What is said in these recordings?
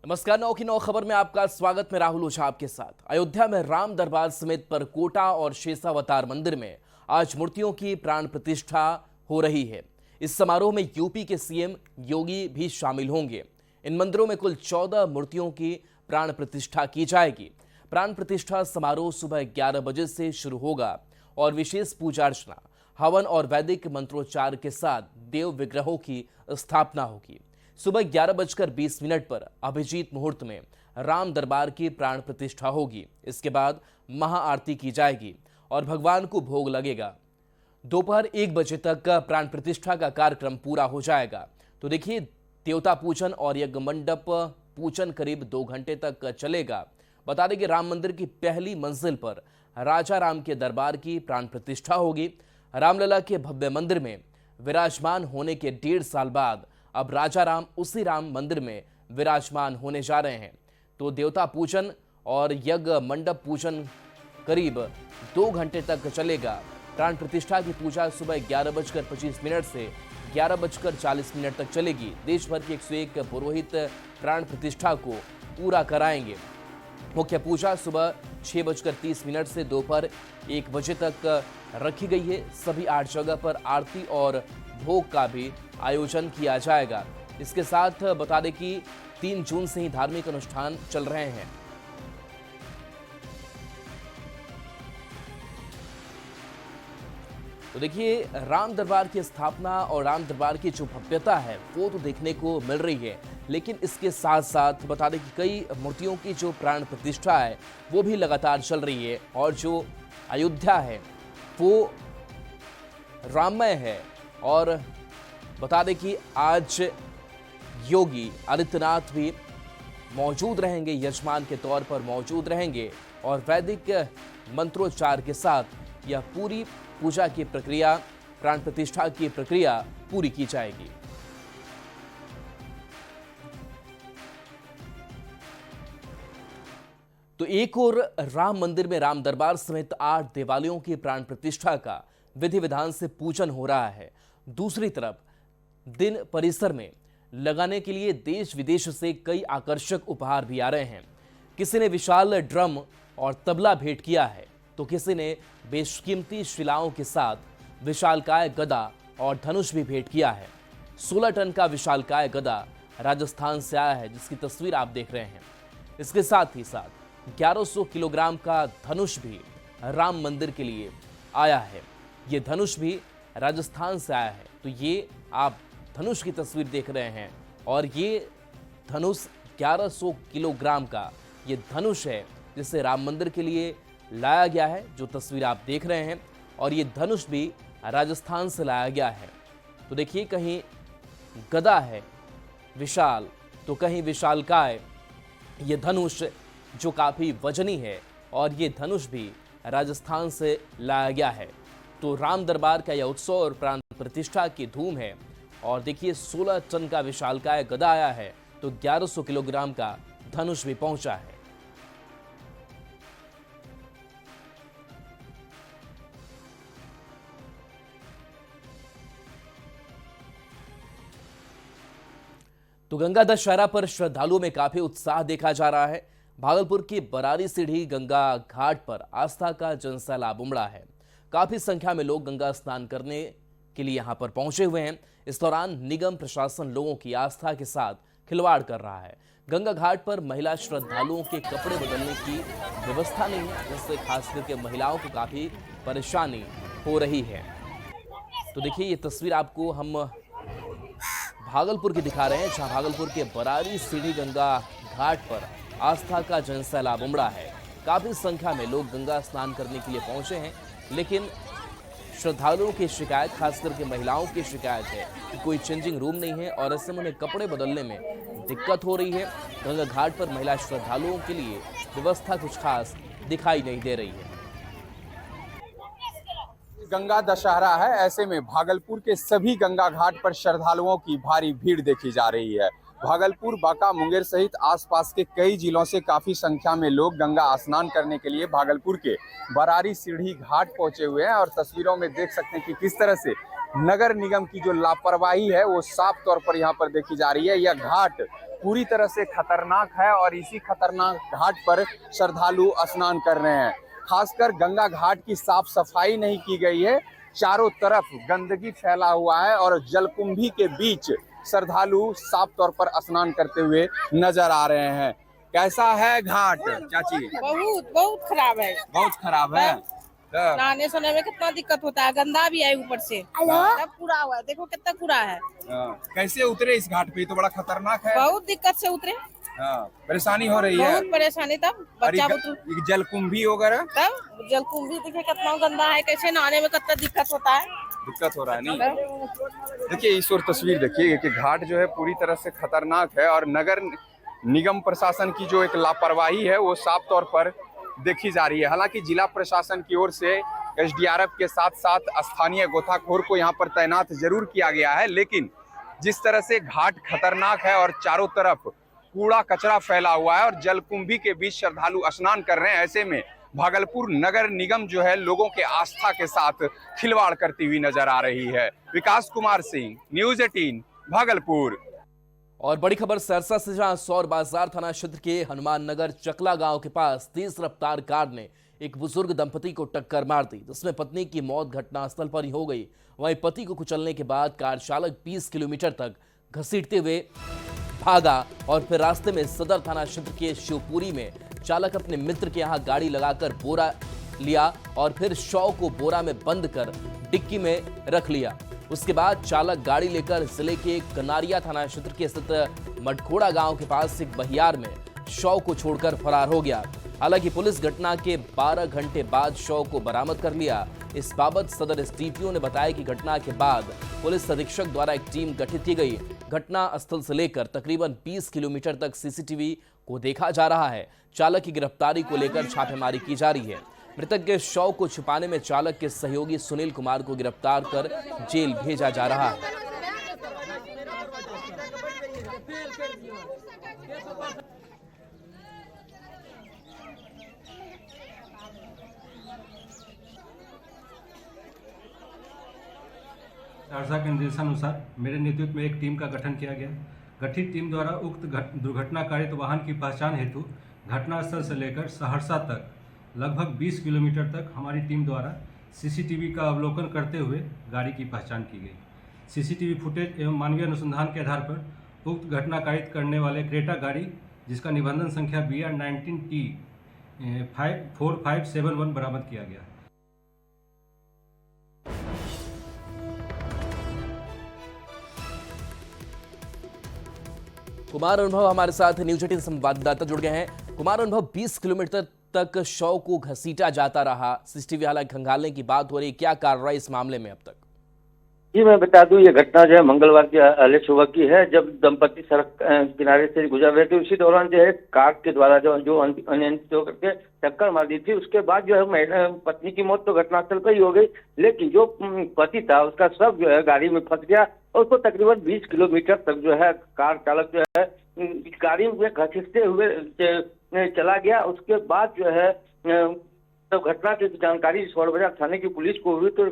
नमस्कार। 9 की 9 खबर में आपका स्वागत। मैं राहुल ओझा आपके साथ। अयोध्या में राम दरबार समेत परकोटा और शेषावतार मंदिर में आज मूर्तियों की प्राण प्रतिष्ठा हो रही है। इस समारोह में यूपी के सीएम योगी भी शामिल होंगे। इन मंदिरों में कुल 14 मूर्तियों की प्राण प्रतिष्ठा की जाएगी। प्राण प्रतिष्ठा समारोह सुबह 11 बजे से शुरू होगा और विशेष पूजा अर्चना, हवन और वैदिक मंत्रोच्चार के साथ देव विग्रहों की स्थापना होगी। सुबह 11:20 पर अभिजीत मुहूर्त में राम दरबार की प्राण प्रतिष्ठा होगी। इसके बाद महाआरती की जाएगी और भगवान को भोग लगेगा। दोपहर 1 बजे तक प्राण प्रतिष्ठा का कार्यक्रम पूरा हो जाएगा। तो देखिए, देवता पूजन और यज्ञ मंडप पूजन करीब 2 घंटे तक चलेगा। बता दें कि राम मंदिर की पहली मंजिल पर राजा राम के दरबार की प्राण प्रतिष्ठा होगी। रामलला के भव्य मंदिर में विराजमान होने के 1.5 साल बाद अब राजा राम उसी राम मंदिर में विराजमान होने जा रहे हैं। तो देवता पूजन और यज्ञ मंडप पूजन करीब 2 घंटे तक चलेगा। प्राण प्रतिष्ठा की पूजा सुबह 11:25 से 11:40 तक चलेगी। देश भर के 101 पुरोहित प्राण प्रतिष्ठा को पूरा कराएंगे। मुख्य पूजा सुबह 6:30 से दोपहर 1 बजे तक रखी गई है। सभी 8 जगह पर आरती और भोग का भी आयोजन किया जाएगा। इसके साथ बता दें कि 3 जून से ही धार्मिक अनुष्ठान चल रहे हैं। तो देखिए, राम दरबार की स्थापना और राम दरबार की जो भव्यता है वो तो देखने को मिल रही है, लेकिन इसके साथ साथ बता दें कि कई मूर्तियों की जो प्राण प्रतिष्ठा है वो भी लगातार चल रही है। और जो अयोध्या है वो राममय है। और बता दें कि आज योगी आदित्यनाथ भी मौजूद रहेंगे, यजमान के तौर पर मौजूद रहेंगे और वैदिक मंत्रोच्चार के साथ यह पूरी पूजा की प्रक्रिया, प्राण प्रतिष्ठा की प्रक्रिया पूरी की जाएगी। तो एक और राम मंदिर में राम दरबार समेत 8 देवालयों की प्राण प्रतिष्ठा का विधि विधान से पूजन हो रहा है। दूसरी तरफ दिन परिसर में लगाने के लिए देश विदेश से कई आकर्षक उपहार भी आ रहे हैं। किसी ने विशाल ड्रम और तबला भेंट किया है, तो किसी ने बेशकीमती शिलाओं के साथ विशालकाय गदा और धनुष भी भेंट किया है। 16 टन का विशालकाय गदा राजस्थान से आया है, जिसकी तस्वीर आप देख रहे हैं। इसके साथ ही साथ 1100 किलोग्राम का धनुष भी राम मंदिर के लिए आया है। ये धनुष भी राजस्थान से आया है। तो ये आप धनुष की तस्वीर देख रहे हैं और ये धनुष 1100 किलोग्राम का ये धनुष है, जिसे राम मंदिर के लिए लाया गया है, जो तस्वीर आप देख रहे हैं। और ये धनुष भी राजस्थान से लाया गया है। तो देखिए, कहीं गदा है विशाल तो कहीं विशालकाय ये धनुष जो काफ़ी वजनी है, और ये धनुष भी राजस्थान से लाया गया है। तो राम दरबार का यह उत्सव और प्राण प्रतिष्ठा की धूम है। और देखिए, 16 टन का विशालकाय गदा आया है तो 1100 किलोग्राम का धनुष भी पहुंचा है। तो गंगा दशहरा पर श्रद्धालुओं में काफी उत्साह देखा जा रहा है। भागलपुर की बरारी सीढ़ी गंगा घाट पर आस्था का जनसैलाब उमड़ा है। काफी संख्या में लोग गंगा स्नान करने के लिए यहां पर पहुंचे हुए हैं। इस दौरान निगम प्रशासन लोगों की आस्था के साथ खिलवाड़ कर रहा है। गंगा घाट पर महिला श्रद्धालुओं के कपड़े बदलने की व्यवस्था नहीं है, जिससे खास करके महिलाओं को काफी परेशानी हो रही है। तो देखिए, ये तस्वीर आपको हम भागलपुर की दिखा रहे हैं, जहां भागलपुर के बरारी सीढ़ी गंगा घाट पर आस्था का जनसैलाब उमड़ा है। काफी संख्या में लोग गंगा स्नान करने के लिए पहुंचे हैं, लेकिन श्रद्धालुओं की शिकायत, खास करके महिलाओं की शिकायत है कि कोई चेंजिंग रूम नहीं है और ऐसे में उन्हें कपड़े बदलने में दिक्कत हो रही है। गंगा घाट पर महिला श्रद्धालुओं के लिए व्यवस्था कुछ खास दिखाई नहीं दे रही है। गंगा दशहरा है, ऐसे में भागलपुर के सभी गंगा घाट पर श्रद्धालुओं की भारी भीड़ देखी जा रही है। भागलपुर, बांका, मुंगेर सहित आसपास के कई जिलों से काफी संख्या में लोग गंगा स्नान करने के लिए भागलपुर के बरारी सीढ़ी घाट पहुंचे हुए हैं। और तस्वीरों में देख सकते हैं कि किस तरह से नगर निगम की जो लापरवाही है वो साफ तौर पर यहाँ पर देखी जा रही है। यह घाट पूरी तरह से खतरनाक है और इसी खतरनाक घाट पर श्रद्धालु स्नान कर रहे हैं। खासकर गंगा घाट की साफ सफाई नहीं की गई है, चारों तरफ गंदगी फैला हुआ है और जलकुंभी के बीच श्रद्धालु साफ तौर पर स्नान करते हुए नजर आ रहे हैं। कैसा है घाट चाची? बहुत बहुत खराब है। बहुत खराब है। नहाने सोने में कितना दिक्कत होता है, गंदा भी है ऊपर से, सब कूड़ा हुआ है, देखो कितना कूड़ा है। कैसे उतरे इस घाट पे? तो बड़ा खतरनाक है। बहुत दिक्कत से उतरे, परेशानी हो रही है। बहुत परेशानी। तब बच्चा बुतरू जलकुंभी वगैरह, तब जलकुंभी देखे कितना गंदा है, कैसे नहाने में कितना दिक्कत होता है। दिक्कत हो रहा है। नहीं देखिए इस और तस्वीर देखिए कि घाट जो है पूरी तरह से खतरनाक है और नगर निगम प्रशासन की जो एक लापरवाही है वो साफ तौर पर देखी जा रही है। हालांकि जिला प्रशासन की ओर से एसडीआरएफ के साथ साथ स्थानीय गोताखोर को यहाँ पर तैनात जरूर किया गया है, लेकिन जिस तरह से घाट खतरनाक है और चारों तरफ कूड़ा कचरा फैला हुआ है और जलकुंभी के बीच श्रद्धालु स्नान कर रहे हैं, ऐसे में भागलपुर नगर निगम जो है लोगों के आस्था के साथ खिलवाड़ करती हुई नजर आ रही है। विकास कुमार सिंह, न्यूज़ 18 भागलपुर। और बड़ी खबर सरसा से, जहां सौर बाजार थाना क्षेत्र के हनुमान नगर चकला गांव के पास तेज रफ्तार कार ने एक बुजुर्ग दंपति को टक्कर मार दी, जिसमें पत्नी की मौत घटनास्थल पर ही हो गई। वहीं पति को कुचलने के बाद कार चालक 20 किलोमीटर तक घसीटते हुए भागा और फिर रास्ते में सदर थाना क्षेत्र के शिवपुरी में चालक अपने मित्र के यहां गाड़ी लगाकर बोरा लिया और फिर शव को बोरा में बंद कर डिक्की में रख लिया। उसके बाद चालक गाड़ी लेकर जिले के कनारिया थाना क्षेत्र के स्थित मटखोड़ा गांव के पास एक बहियार में शव को छोड़कर फरार हो गया। हालांकि पुलिस घटना के 12 घंटे बाद शव को बरामद कर लिया। इस बाबत सदर एसडीपीओ ने बताया कि घटना के बाद पुलिस अधीक्षक द्वारा एक टीम गठित की गई। घटना स्थल से लेकर तकरीबन 20 किलोमीटर तक सीसीटीवी को देखा जा रहा है। चालक की गिरफ्तारी को लेकर छापेमारी की जा रही है। मृतक के शव को छिपाने में चालक के सहयोगी सुनील कुमार को गिरफ्तार कर जेल भेजा जा रहा है। सहरसा के निर्देशानुसार मेरे नेतृत्व में एक टीम का गठन किया गया। गठित टीम द्वारा उक्त दुर्घटनाकारित वाहन की पहचान हेतु घटनास्थल से लेकर सहरसा तक लगभग 20 किलोमीटर तक हमारी टीम द्वारा सीसीटीवी का अवलोकन करते हुए गाड़ी की पहचान की गई। सीसीटीवी फुटेज एवं मानवीय अनुसंधान के आधार पर उक्त घटनाकारित करने वाले क्रेटा गाड़ी, जिसका निबंधन संख्या BR 19T 4571 बरामद किया गया। कुमार अनुभव हमारे साथ न्यूज़ 18 संवाददाता जुड़ गए हैं। कुमार अनुभव, 20 किलोमीटर तक शव को घसीटा जाता रहा, सीसीटीवी हालांकि खंगालने की बात हो रही, क्या कार्रवाई इस मामले में अब तक? जी मैं बता दूं, ये घटना जो है मंगलवार की अर्ली सुबह की है, जब दंपति सड़क किनारे से गुजर रहे थे। उसी दौरान जो है कार के द्वारा जो अनियंत्रित होकर के टक्कर मार दी थी। उसके बाद जो है पत्नी की मौत तो घटनास्थल पर ही हो गई, लेकिन जो पति था उसका शव जो है गाड़ी में फंस गया और उसको तकरीबन 20 किलोमीटर तक जो है कार चालक जो है गाड़ी में घसीटते हुए चला गया। उसके बाद जो है तब घटना की जानकारी सौर बाजार थाने की पुलिस को हुई तो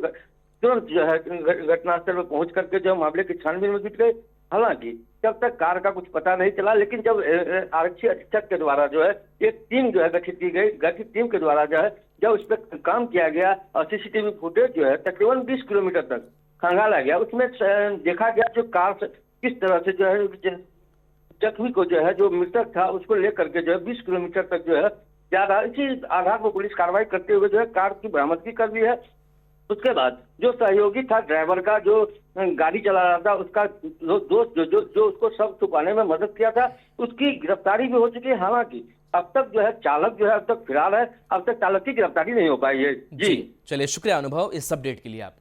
तुरंत जो है घटनास्थल पर पहुंच करके जो मामले की छानबीन में जुट गए। हालांकि जब तक कार का कुछ पता नहीं चला, लेकिन जब आरक्षी अधीक्षक के द्वारा जो है एक टीम जो है गठित की गई, गठित टीम के द्वारा जो है जब उस पर काम किया गया और सीसीटीवी फुटेज जो है तकरीबन 20 किलोमीटर तक खंगाला गया, उसमें देखा गया जो कार से किस तरह से जो है जख्मी को जो है जो मृतक था उसको लेकर के जो है 20 किलोमीटर तक जो है ज्यादा, इसी आधार पर पुलिस कार्रवाई करते हुए जो है कार की बरामदगी कर दी है। उसके बाद जो सहयोगी था ड्राइवर का, जो गाड़ी चला रहा था, उसका दोस्त जो उसको सब छुपाने में मदद किया था, उसकी गिरफ्तारी भी हो चुकी है। हालांकि अब तक जो है चालक जो है अब तक फिलहाल है, अब तक चालक की गिरफ्तारी नहीं हो पाई है। जी चलिए, शुक्रिया अनुभव इस अपडेट के लिए आपका।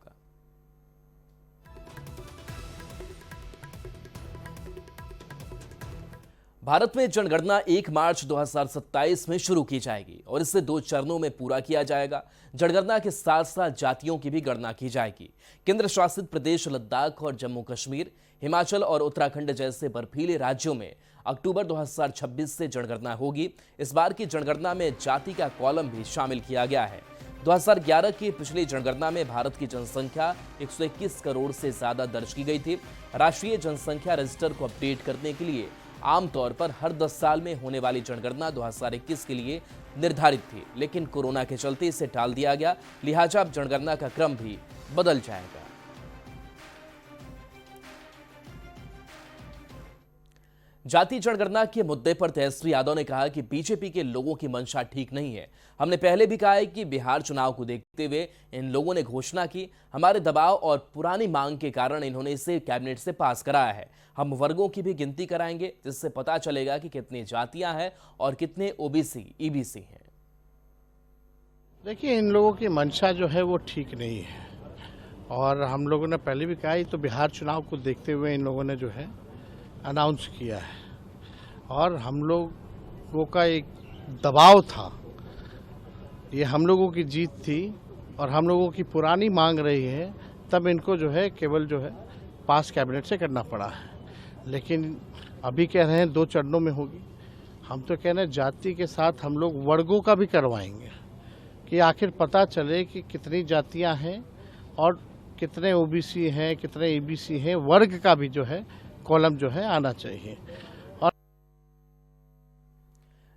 भारत में जनगणना 1 मार्च 2027 में शुरू की जाएगी और इसे 2 चरणों में पूरा किया जाएगा। जनगणना के साथ साथ जातियों की भी गणना की जाएगी। केंद्र शासित प्रदेश लद्दाख और जम्मू कश्मीर, हिमाचल और उत्तराखंड जैसे बर्फीले राज्यों में अक्टूबर 2026 से जनगणना होगी। इस बार की जनगणना में जाति का कॉलम भी शामिल किया गया है। 2011 की पिछली जनगणना में भारत की जनसंख्या 121 करोड़ से ज्यादा दर्ज की गई थी। राष्ट्रीय जनसंख्या रजिस्टर को अपडेट करने के लिए आमतौर पर हर 10 साल में होने वाली जनगणना 2021 के लिए निर्धारित थी, लेकिन कोरोना के चलते इसे टाल दिया गया। लिहाजा अब जनगणना का क्रम भी बदल जाएगा। जातीय जनगणना के मुद्दे पर तेजस्वी यादव ने कहा कि बीजेपी के लोगों की मंशा ठीक नहीं है। हमने पहले भी कहा है कि बिहार चुनाव को देखते हुए इन लोगों ने घोषणा की। हमारे दबाव और पुरानी मांग के कारण इन्होंने इसे कैबिनेट से पास कराया है। हम वर्गों की भी गिनती कराएंगे, जिससे पता चलेगा कि कितनी जातियां हैं और कितने ओबीसी ईबीसी हैं। देखिए, इन लोगों की मंशा जो है वो ठीक नहीं है, और हम लोगों ने पहले भी कहा, तो बिहार चुनाव को देखते हुए इन लोगों ने जो है अनाउंस किया है, और हम लोगों का एक दबाव था। ये हम लोगों की जीत थी और हम लोगों की पुरानी मांग रही है, तब इनको जो है केवल जो है पास कैबिनेट से करना पड़ा है। लेकिन अभी कह रहे हैं 2 चरणों में होगी। हम तो कह रहे हैं जाति के साथ हम लोग वर्गों का भी करवाएंगे, कि आखिर पता चले कि कितनी जातियां हैं और कितने ओबीसी हैं, कितने ईबीसी हैं। वर्ग का भी जो है कॉलम जो है आना चाहिए। और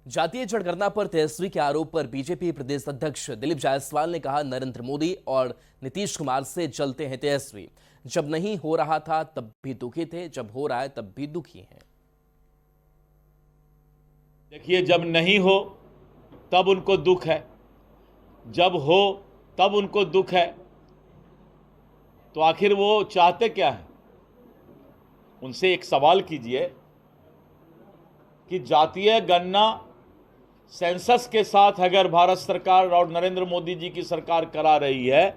जातीय जनगणना पर तेजस्वी के आरोप पर बीजेपी प्रदेश अध्यक्ष दिलीप जायसवाल ने कहा, नरेंद्र मोदी और नीतीश कुमार से जलते हैं तेजस्वी। जब नहीं हो रहा था तब भी दुखी थे, जब हो रहा है तब भी दुखी हैं। देखिए, जब नहीं हो तब उनको दुख है, जब हो तब उनको दुख है। तो आखिर वो चाहते क्या है? उनसे एक सवाल कीजिए कि जातीय गणना सेंसस के साथ अगर भारत सरकार और नरेंद्र मोदी जी की सरकार करा रही है,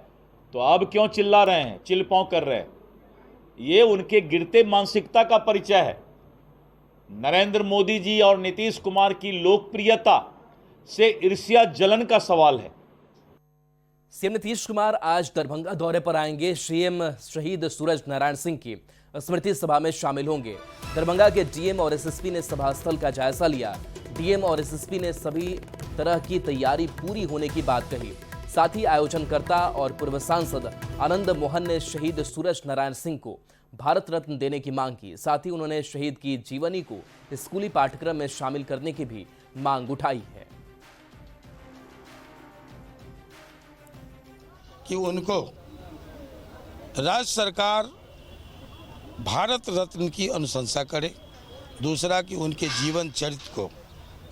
तो अब क्यों चिल्ला रहे हैं, चिल्पांव कर रहे हैं? ये उनके गिरते मानसिकता का परिचय है। नरेंद्र मोदी जी और नीतीश कुमार की लोकप्रियता से ईर्ष्या जलन का सवाल है। सीएम नीतीश कुमार आज दरभंगा दौरे पर आएंगे। सीएम शहीद सूरज नारायण सिंह की स्मृति सभा में शामिल होंगे। दरभंगा के डीएम और एसएसपी ने सभा स्थल का जायजा लिया। डीएम और एसएसपी ने सभी तरह की तैयारी पूरी होने की बात कही। साथ ही आयोजनकर्ता और पूर्व सांसद आनंद मोहन ने शहीद सूरज नारायण सिंह को भारत रत्न देने की मांग की। साथ ही उन्होंने शहीद की जीवनी को स्कूली पाठ्यक्रम में शामिल करने की भी मांग उठाई है। कि उनको राज्य सरकार भारत रत्न की अनुशंसा करे। दूसरा कि उनके जीवन चरित्र को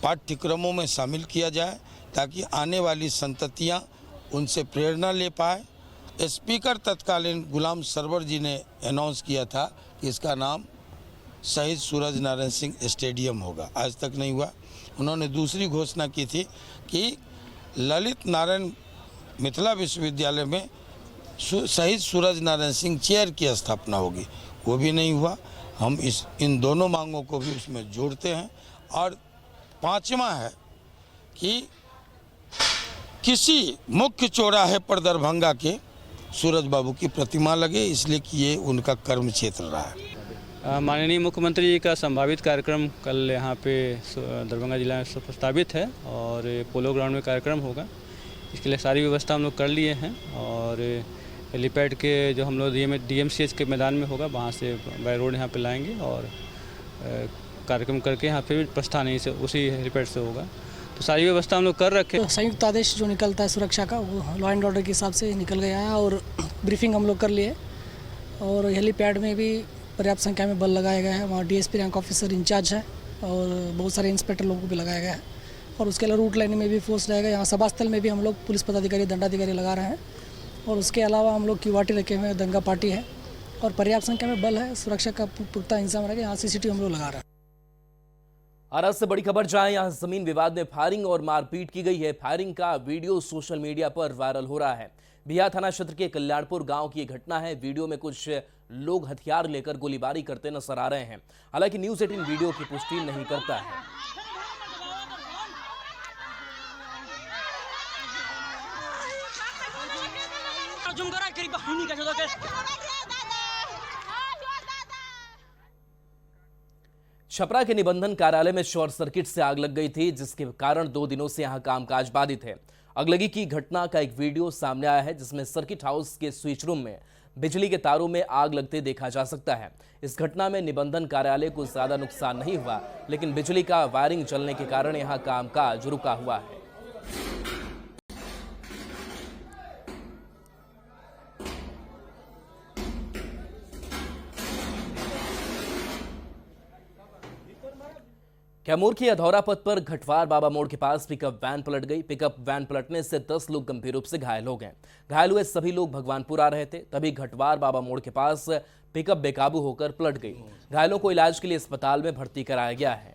पाठ्यक्रमों में शामिल किया जाए, ताकि आने वाली संततियां उनसे प्रेरणा ले पाए। स्पीकर तत्कालीन गुलाम सरवर जी ने अनाउंस किया था कि इसका नाम शहीद सूरज नारायण सिंह स्टेडियम होगा, आज तक नहीं हुआ। उन्होंने दूसरी घोषणा की थी कि ललित नारायण मिथिला विश्वविद्यालय में शहीद सूरज नारायण सिंह चेयर की स्थापना होगी, वो भी नहीं हुआ। हम इन दोनों मांगों को भी उसमें जोड़ते हैं। और 5वां है कि किसी मुख्य चौराहे पर दरभंगा के सूरज बाबू की प्रतिमा लगे, इसलिए कि ये उनका कर्म क्षेत्र रहा है। माननीय मुख्यमंत्री जी का संभावित कार्यक्रम कल यहाँ पे दरभंगा जिला में प्रस्तावित है, और पोलो ग्राउंड में कार्यक्रम होगा। इसके लिए सारी व्यवस्था हम लोग कर लिए हैं, और हेलीपैड के जो हम लोग डीएमसीएच के मैदान में होगा, वहाँ से बाय रोड यहाँ पे लाएंगे और कार्यक्रम करके यहाँ पे प्रस्थान यहीं से उसी हेलीपैड से होगा। तो सारी व्यवस्था हम लोग कर रखे। तो संयुक्त आदेश जो निकलता है सुरक्षा का, वो लॉ एंड ऑर्डर के हिसाब से निकल गया है, और ब्रीफिंग हम लोग कर लिए। और हेलीपैड में भी पर्याप्त संख्या में बल लगाया गया है। वहाँ डीएसपी रैंक ऑफिसर इंचार्ज है, और बहुत सारे इंस्पेक्टर लोगों को भी लगाया गया है। और उसके अलावा रूट लाइन में भी फोर्स रहेगा। यहाँ सभा स्थल में भी हम लोग पुलिस पदाधिकारी, दंडाधिकारी लगा रहे हैं। और उसके अलावा हम लोग क्यूआरटी रखे हुए हैं, दंगा पार्टी है, और पर्याप्त संख्या में बल है। सुरक्षा का पुख्ता इंतजाम रहेगा। यहाँ सीसीटीवी हम लोग लगा रहे हैं। आरा से बड़ी खबर जाए, यहाँ जमीन विवाद में फायरिंग और मारपीट की गई है। फायरिंग का वीडियो सोशल मीडिया पर वायरल हो रहा है। बिया थाना क्षेत्र के कल्याणपुर गांव की यह घटना है। वीडियो में कुछ लोग हथियार लेकर गोलीबारी करते नजर आ रहे हैं। हालांकि न्यूज़ 18 वीडियो की पुष्टि नहीं करता है। छपरा के निबंधन कार्यालय में शॉर्ट सर्किट से आग लग गई थी, जिसके कारण 2 दिनों से यहां कामकाज बाधित है। अगलगी की घटना का एक वीडियो सामने आया है, जिसमें सर्किट हाउस के स्विच रूम में बिजली के तारों में आग लगते देखा जा सकता है। इस घटना में निबंधन कार्यालय को ज्यादा नुकसान नहीं हुआ, लेकिन बिजली का वायरिंग जलने के कारण यहां कामकाज रुका हुआ है। कैमूर की अधौरा पथ पर घटवार बाबा मोड़ के पास पिकअप वैन पलट गई। पिकअप वैन पलटने से 10 लोग गंभीर रूप से घायल हो गए। घायल हुए सभी लोग भगवानपुर आ रहे थे, तभी घटवार बाबा मोड़ के पास पिकअप बेकाबू होकर पलट गई। घायलों को इलाज के लिए अस्पताल में भर्ती कराया गया है।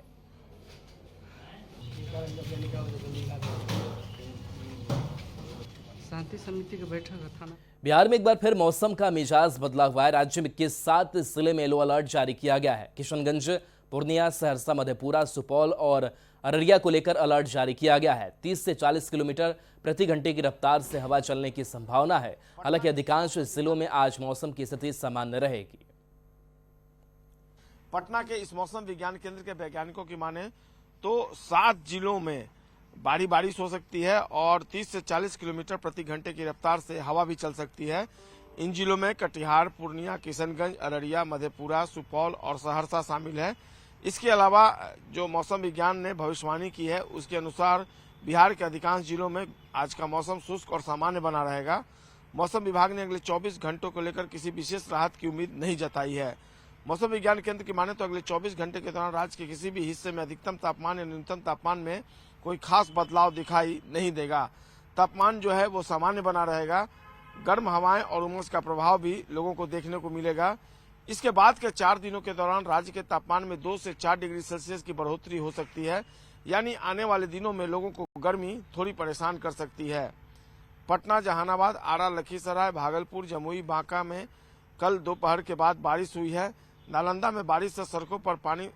शांति समिति की बैठक था। बिहार में एक बार फिर मौसम का मिजाज बदला हुआ है। राज्य में 7 जिले में येलो अलर्ट जारी किया गया है। किशनगंज, पूर्णिया, सहरसा, मधेपुरा, सुपौल और अररिया को लेकर अलर्ट जारी किया गया है। 30 से 40 किलोमीटर प्रति घंटे की रफ्तार से हवा चलने की संभावना है। हालांकि अधिकांश जिलों में आज मौसम की स्थिति सामान्य रहेगी। पटना के इस मौसम विज्ञान केंद्र के वैज्ञानिकों की माने तो 7 जिलों में भारी बारिश हो सकती है और 30 से 40 किलोमीटर प्रति घंटे की रफ्तार से हवा भी चल सकती है। इन जिलों में कटिहार, पूर्णिया, किशनगंज, अररिया, मधेपुरा, सुपौल और सहरसा शामिल है। इसके अलावा जो मौसम विज्ञान ने भविष्यवाणी की है उसके अनुसार बिहार के अधिकांश जिलों में आज का मौसम शुष्क और सामान्य बना रहेगा। मौसम विभाग ने अगले 24 घंटों को लेकर किसी विशेष राहत की उम्मीद नहीं जताई है। मौसम विज्ञान केंद्र की माने तो अगले 24 घंटे के दौरान राज्य के किसी भी हिस्से में अधिकतम तापमान या न्यूनतम तापमान में कोई खास बदलाव दिखाई नहीं देगा। तापमान जो है वो सामान्य बना रहेगा। गर्म हवाएं और उमस का प्रभाव भी लोगों को देखने को मिलेगा। इसके बाद के 4 दिनों के दौरान राज्य के तापमान में 2 से 4 डिग्री सेल्सियस की बढ़ोतरी हो सकती है, यानी आने वाले दिनों में लोगों को गर्मी थोड़ी परेशान कर सकती है। पटना, जहानाबाद, आरा, लखीसराय, भागलपुर, जमुई, बांका में कल दोपहर के बाद बारिश हुई है। नालंदा में बारिश से सड़कों पर पानी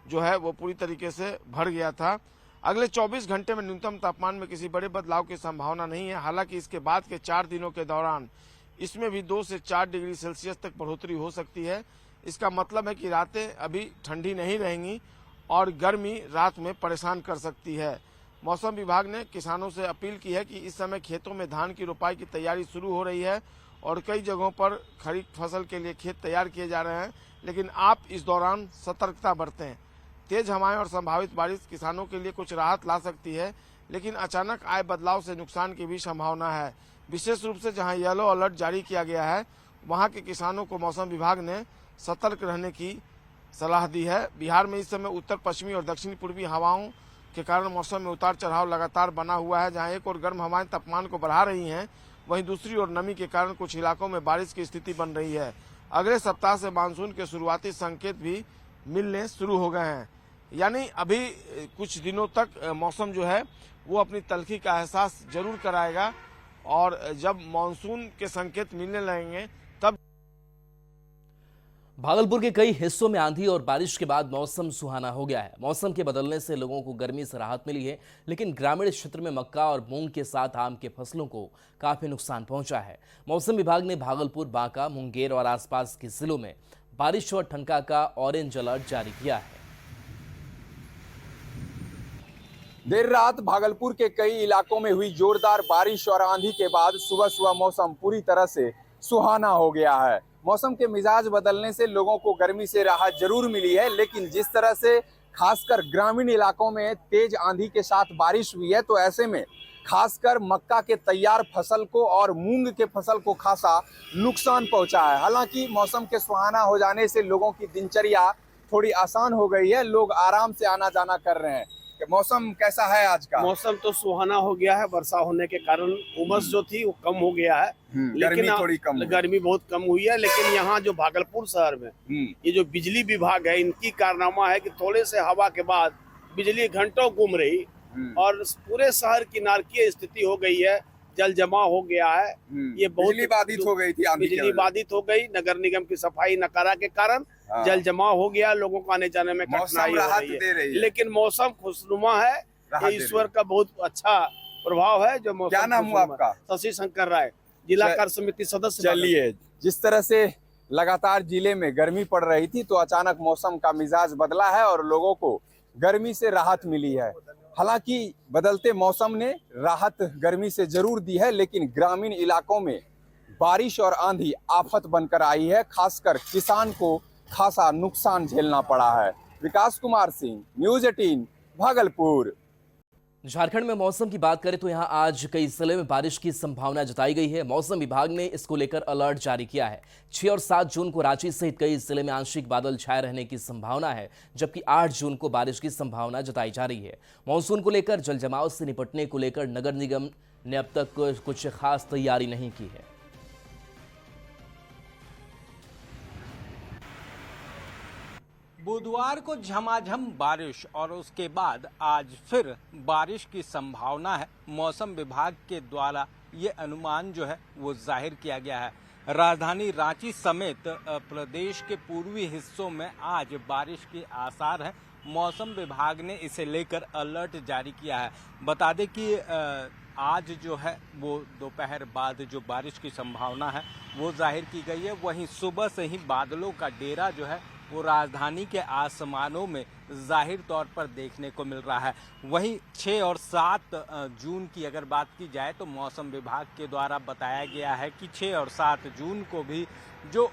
जो है वो पूरी तरीके से भर गया था। अगले 24 घंटे में न्यूनतम तापमान में किसी बड़े बदलाव की संभावना नहीं है। हालांकि इसके बाद के 4 दिनों के दौरान इसमें भी 2 से 4 डिग्री सेल्सियस तक बढ़ोतरी हो सकती है। इसका मतलब है कि रातें अभी ठंडी नहीं रहेंगी और गर्मी रात में परेशान कर सकती है। मौसम विभाग ने किसानों से अपील की है कि इस समय खेतों में धान की रोपाई की तैयारी शुरू हो रही है और कई जगहों पर खरीफ फसल के लिए खेत तैयार किए जा रहे हैं, लेकिन आप इस दौरान सतर्कता बरतें। तेज हवाएं और संभावित बारिश किसानों के लिए कुछ राहत ला सकती है, लेकिन अचानक आए बदलाव से नुकसान की भी संभावना है। विशेष रूप से जहां येलो अलर्ट जारी किया गया है वहां के किसानों को मौसम विभाग ने सतर्क रहने की सलाह दी है। बिहार में इस समय उत्तर पश्चिमी और दक्षिण पूर्वी हवाओं के कारण मौसम में उतार चढ़ाव लगातार बना हुआ है। जहां एक और गर्म हवाएं तापमान को बढ़ा रही हैं, वहीं दूसरी ओर नमी के कारण कुछ इलाकों में बारिश की स्थिति बन रही है। अगले सप्ताह से मानसून के शुरुआती संकेत भी मिलने शुरू हो गए हैं, यानी अभी कुछ दिनों तक मौसम जो है वो अपनी तल्खी का एहसास जरूर कराएगा और जब मानसून के संकेत मिलने लगेंगे तब। भागलपुर के कई हिस्सों में आंधी और बारिश के बाद मौसम सुहाना हो गया है। मौसम के बदलने से लोगों को गर्मी से राहत मिली है, लेकिन ग्रामीण क्षेत्र में मक्का और मूंग के साथ आम के फसलों को काफी नुकसान पहुंचा है। मौसम विभाग ने भागलपुर, बांका, मुंगेर और आसपास के जिलों में बारिश और ठनका का ऑरेंज अलर्ट जारी किया है। देर रात भागलपुर के कई इलाकों में हुई जोरदार बारिश और आंधी के बाद सुबह सुबह मौसम पूरी तरह से सुहाना हो गया है। मौसम के मिजाज बदलने से लोगों को गर्मी से राहत जरूर मिली है, लेकिन जिस तरह से खासकर ग्रामीण इलाकों में तेज आंधी के साथ बारिश हुई है, तो ऐसे में खासकर मक्का के तैयार फसल को और मूंग के फसल को खासा नुकसान पहुंचा है। हालांकि मौसम के सुहाना हो जाने से लोगों की दिनचर्या थोड़ी आसान हो गई है, लोग आराम से आना जाना कर रहे हैं। मौसम कैसा है आज का? मौसम तो सुहाना हो गया है। वर्षा होने के कारण उमस जो थी वो कम हो गया है, लेकिन गर्मी बहुत कम हुई है। लेकिन यहाँ जो भागलपुर शहर में ये जो बिजली विभाग है, इनकी कारनामा है कि थोड़े से हवा के बाद बिजली घंटों घूम रही और पूरे शहर की नारकीय स्थिति हो गई है। जल जमा हो गया है। ये बहुत बिजली बाधित हो गई थी। बिजली बाधित हो गई। नगर निगम की सफाई नकारा के कारण जल जमा हो गया। लोगों को आने जाने में कठिनाई हो रही है, लेकिन मौसम खुशनुमा है। ये ईश्वर का बहुत अच्छा प्रभाव है। जो मौसम, क्या नाम हुआ आपका? शशि शंकर राय, जिला कार्य समिति सदस्य। चलिए, जिस तरह से लगातार जिले में गर्मी पड़ रही थी, तो अचानक मौसम का मिजाज बदला है और लोगों को गर्मी से राहत मिली है। हालांकि बदलते मौसम ने राहत गर्मी से जरूर दी है, लेकिन ग्रामीण इलाकों में बारिश और आंधी आफत बनकर आई है। खासकर किसान को खासा नुकसान झेलना पड़ा है। विकास कुमार सिंह, न्यूज़ 18, भागलपुर। झारखंड में मौसम की बात करें तो यहां आज कई जिले में बारिश की संभावना जताई गई है। मौसम विभाग ने इसको लेकर अलर्ट जारी किया है। 6 और 7 जून को रांची सहित कई जिले में आंशिक बादल छाए रहने की संभावना है, जबकि 8 जून को बारिश की संभावना जताई जा रही है। मानसून को लेकर जल जमाव से निपटने को लेकर नगर निगम ने अब तक कुछ खास तैयारी नहीं की है। बुधवार को झमाझम बारिश और उसके बाद आज फिर बारिश की संभावना है। मौसम विभाग के द्वारा ये अनुमान जो है वो जाहिर किया गया है। राजधानी रांची समेत प्रदेश के पूर्वी हिस्सों में आज बारिश के आसार हैं। मौसम विभाग ने इसे लेकर अलर्ट जारी किया है। बता दें कि आज जो है वो दोपहर बाद जो बारिश की संभावना है वो जाहिर की गई है। वहीं सुबह से ही बादलों का डेरा जो है वो राजधानी के आसमानों में जाहिर तौर पर देखने को मिल रहा है। वहीं 6 और 7 जून की अगर बात की जाए तो मौसम विभाग के द्वारा बताया गया है कि 6 और 7 जून को भी जो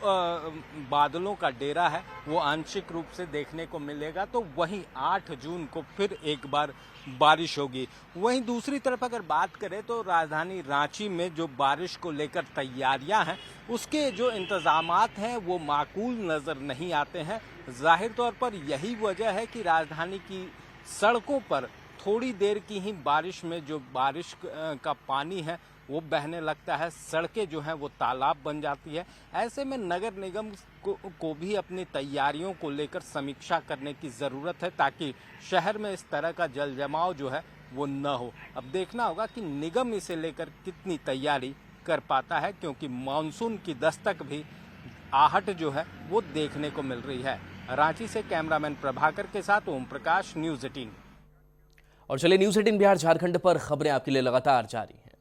बादलों का डेरा है वो आंशिक रूप से देखने को मिलेगा। तो वहीं 8 जून को फिर एक बार बारिश होगी। वहीं दूसरी तरफ अगर बात करें तो राजधानी रांची में जो बारिश को लेकर तैयारियां हैं उसके जो इंतजामात हैं वो माकूल नज़र नहीं आते हैं। जाहिर तौर पर यही वजह है कि राजधानी की सड़कों पर थोड़ी देर की ही बारिश में जो बारिश का पानी है वो बहने लगता है। सड़कें जो हैं वो तालाब बन जाती है। ऐसे में नगर निगम को भी अपनी तैयारियों को लेकर समीक्षा करने की ज़रूरत है ताकि शहर में इस तरह का जल जमाव जो है वो न हो। अब देखना होगा कि निगम इसे लेकर कितनी तैयारी कर पाता है, क्योंकि मानसून की दस्तक भी आहट जो है वो देखने को मिल रही है। रांची से कैमरामैन प्रभाकर के साथ ओम प्रकाश, न्यूज़ 18। और चलिए न्यूज़ 18 बिहार झारखंड पर खबरें आपके लिए लगातार जारी हैं।